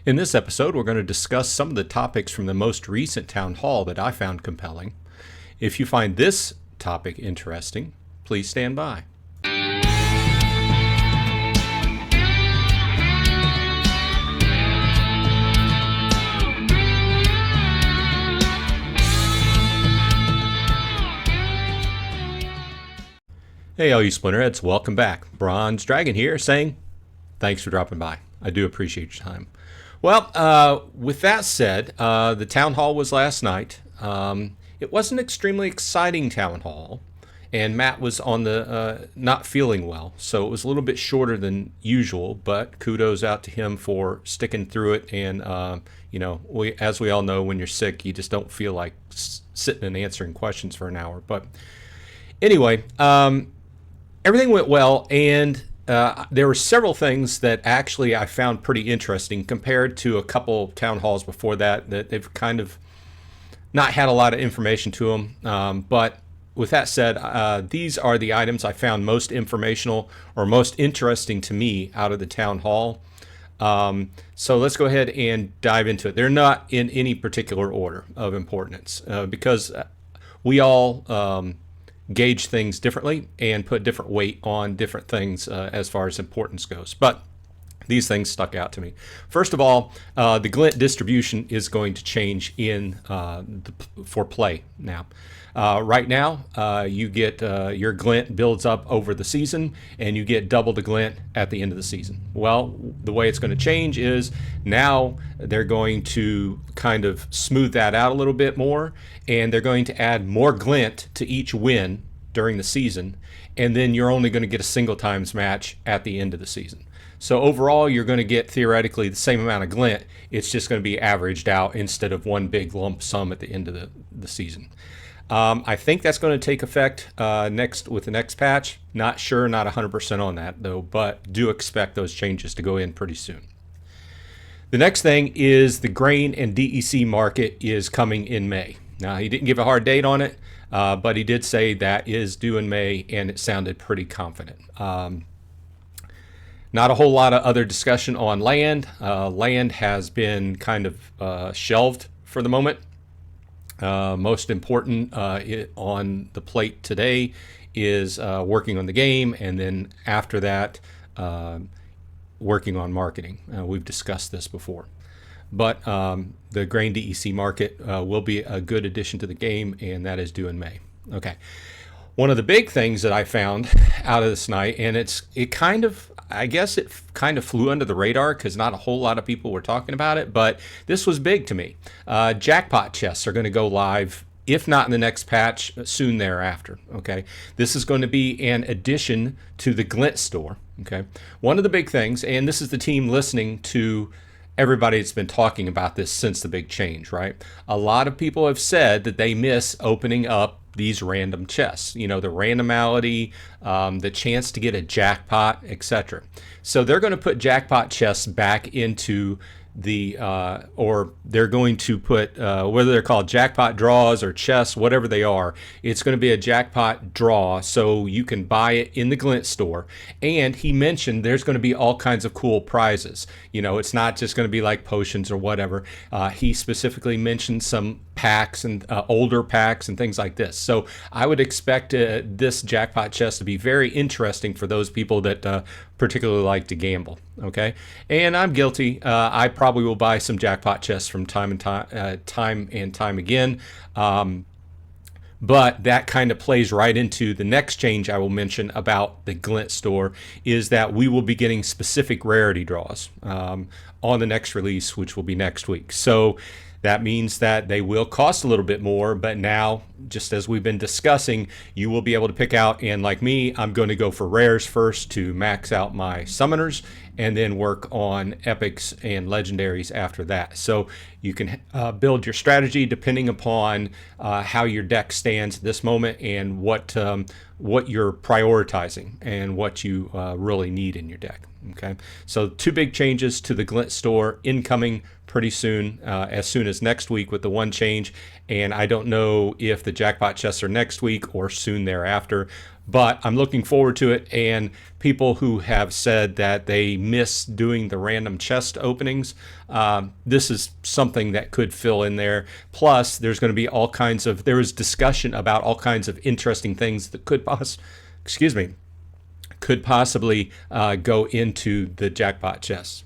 In this episode, we're going to discuss some of the topics from the most recent town hall that I found compelling. If you find this topic interesting, please stand by. Hey, all you Splinterheads, welcome back. Bronze Dragon here saying thanks for dropping by. I do appreciate your time. Well, with that said, the town hall was last night. It was an extremely exciting town hall, and Matt was on the not feeling well, so it was a little bit shorter than usual, but kudos out to him for sticking through it. And, as we all know, when you're sick, you just don't feel like sitting and answering questions for an hour. But anyway, everything went well, and there were several things that actually I found pretty interesting compared to a couple town halls before that they've kind of not had a lot of information to them. But with that said, these are the items I found most informational or most interesting to me out of the town hall. So let's go ahead and dive into it. They're not in any particular order of importance because we all gauge things differently and put different weight on different things as far as importance goes. But these things stuck out to me. First of all, the glint distribution is going to change for play now. Right now, you get your glint builds up over the season, and you get double the glint at the end of the season. Well, the way it's going to change is now they're going to kind of smooth that out a little bit more, and they're going to add more glint to each win during the season, and then you're only going to get a single times match at the end of the season. So overall, you're going to get theoretically the same amount of glint. It's just going to be averaged out instead of one big lump sum at the end of the season. I think that's going to take effect with the next patch. Not sure, not 100% on that though, but do expect those changes to go in pretty soon. The next thing is the grain and DEC market is coming in May. Now, he didn't give a hard date on it, but he did say that is due in May, and it sounded pretty confident. Not a whole lot of other discussion on land. Land has been kind of shelved for the moment. Most important on the plate today is working on the game, and then after that, working on marketing. We've discussed this before. But the grain DEC market will be a good addition to the game, and that is due in May. Okay. One of the big things that I found out of this night, and it kind of flew under the radar because not a whole lot of people were talking about it, but this was big to me. Jackpot chests are going to go live, if not in the next patch, soon thereafter. Okay, this is going to be an addition to the Glint store. Okay, one of the big things, and this is the team listening to everybody that's been talking about this since the big change, right? A lot of people have said that they miss opening up these random chests, the randomality, the chance to get a jackpot, etc. So they're going to put jackpot chests back into or they're going to put, whether they're called jackpot draws or chests, whatever they are, it's going to be a jackpot draw, so you can buy it in the Glint store. And he mentioned there's going to be all kinds of cool prizes. It's not just going to be like potions or whatever. He specifically mentioned some packs and older packs and things like this. So I would expect this jackpot chest to be very interesting for those people that particularly like to gamble. Okay, and I'm guilty. I probably will buy some jackpot chests from time and time again. But that kind of plays right into the next change I will mention about the Glint store, is that we will be getting specific rarity draws on the next release, which will be next week. So that means that they will cost a little bit more, but now, just as we've been discussing, you will be able to pick out, and like me, I'm going to go for rares first to max out my summoners, and then work on epics and legendaries after that. So you can build your strategy depending upon how your deck stands at this moment, and what you're prioritizing and what you really need in your deck. Okay, so two big changes to the Glint store incoming pretty soon, as soon as next week with the one change. And I don't know if the jackpot chests are next week or soon thereafter, but I'm looking forward to it. And people who have said that they miss doing the random chest openings, this is something that could fill in there. Plus, there's going to be all kinds of, there is discussion about all kinds of interesting things that could could possibly go into the jackpot chests.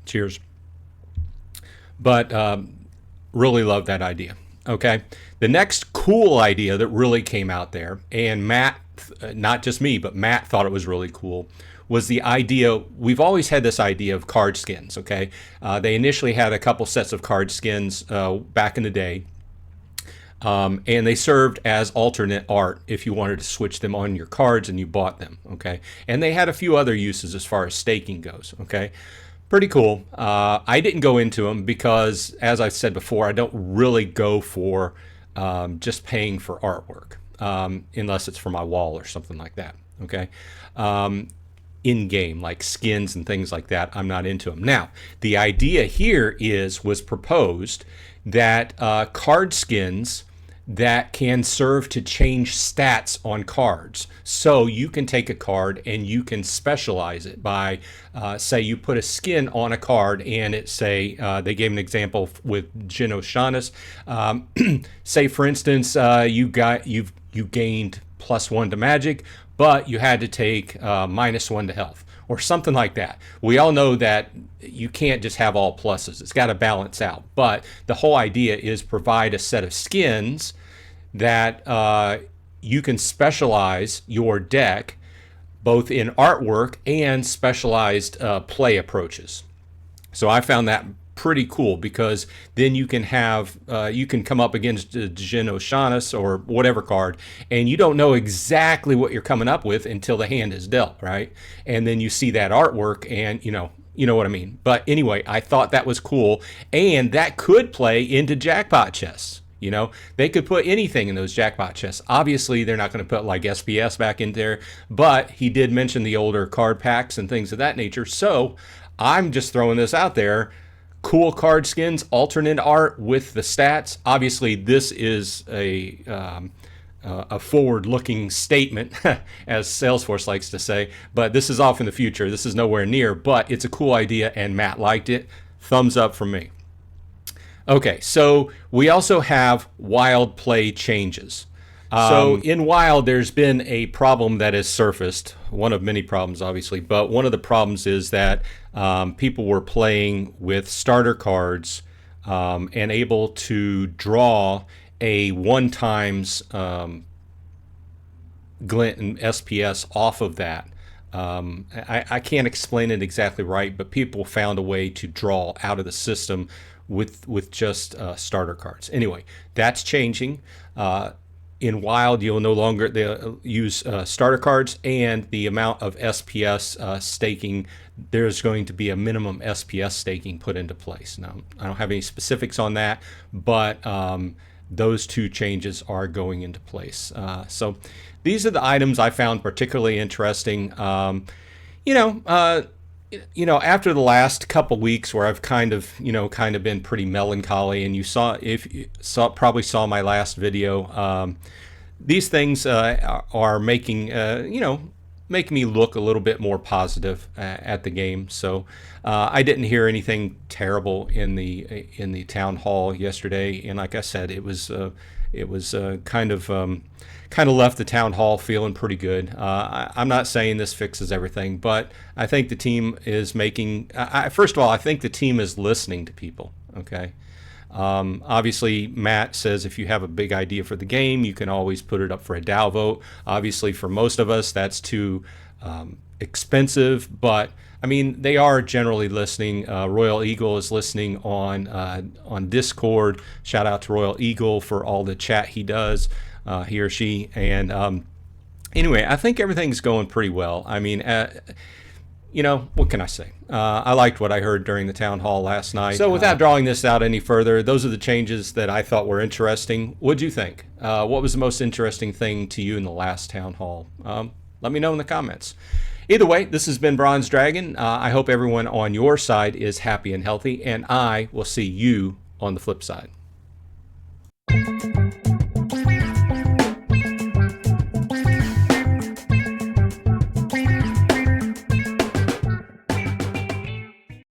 Cheers. But really love that idea. Okay. The next cool idea that really came out there, and Matt, not just me, but Matt thought it was really cool, was the idea, we've always had this idea of card skins, okay? They initially had a couple sets of card skins back in the day, and they served as alternate art if you wanted to switch them on your cards and you bought them, okay? And they had a few other uses as far as staking goes, okay? Pretty cool. I didn't go into them because, as I've said before, I don't really go for just paying for artwork unless it's for my wall or something like that. Okay. In-game, like skins and things like that, I'm not into them. Now, the idea here was proposed that card skins that can serve to change stats on cards. So you can take a card and you can specialize it by, say you put a skin on a card and it say, they gave an example with Jin O'Shaughnessy. Say for instance, you gained +1 to magic, but you had to take -1 to health or something like that. We all know that you can't just have all pluses. It's got to balance out. But the whole idea is provide a set of skins that you can specialize your deck both in artwork and specialized play approaches. So I found that pretty cool because then you can have you can come up against Jin O'Shaughnessy or whatever card, and you don't know exactly what you're coming up with until the hand is dealt, right? And then you see that artwork, and you know what I mean. But anyway, I thought that was cool, and that could play into jackpot chests. You know, they could put anything in those jackpot chests. Obviously, they're not going to put like SPS back in there, but he did mention the older card packs and things of that nature. So I'm just throwing this out there. Cool card skins, alternate art with the stats. Obviously, this is a forward-looking statement, as Salesforce likes to say, but this is off in the future. This is nowhere near, but it's a cool idea, and Matt liked it. Thumbs up from me. Okay, so we also have wild play changes. So in Wild, there's been a problem that has surfaced, one of many problems, obviously, but one of the problems is that people were playing with starter cards and able to draw a 1x Glint and SPS off of that. I can't explain it exactly right, but people found a way to draw out of the system with just starter cards. Anyway, that's changing. In Wild, you'll no longer use starter cards, and the amount of SPS staking, there's going to be a minimum SPS staking put into place. Now, I don't have any specifics on that, but those two changes are going into place. So these are the items I found particularly interesting. After the last couple weeks where I've kind of been pretty melancholy, and probably saw my last video, these things are making me look a little bit more positive at the game. So I didn't hear anything terrible in the town hall yesterday, and like I said, it was kind of left the town hall feeling pretty good. I'm not saying this fixes everything, but I think the team is making. First of all, I think the team is listening to people. Okay. Obviously, Matt says if you have a big idea for the game, you can always put it up for a DAO vote. Obviously, for most of us, that's too expensive, but I mean, they are generally listening. Royal Eagle is listening on Discord. Shout out to Royal Eagle for all the chat he does, he or she. And anyway, I think everything's going pretty well. I mean, what can I say? I liked what I heard during the town hall last night. So without drawing this out any further, those are the changes that I thought were interesting. What'd you think? What was the most interesting thing to you in the last town hall? Let me know in the comments. Either way, this has been Bronze Dragon. I hope everyone on your side is happy and healthy, and I will see you on the flip side.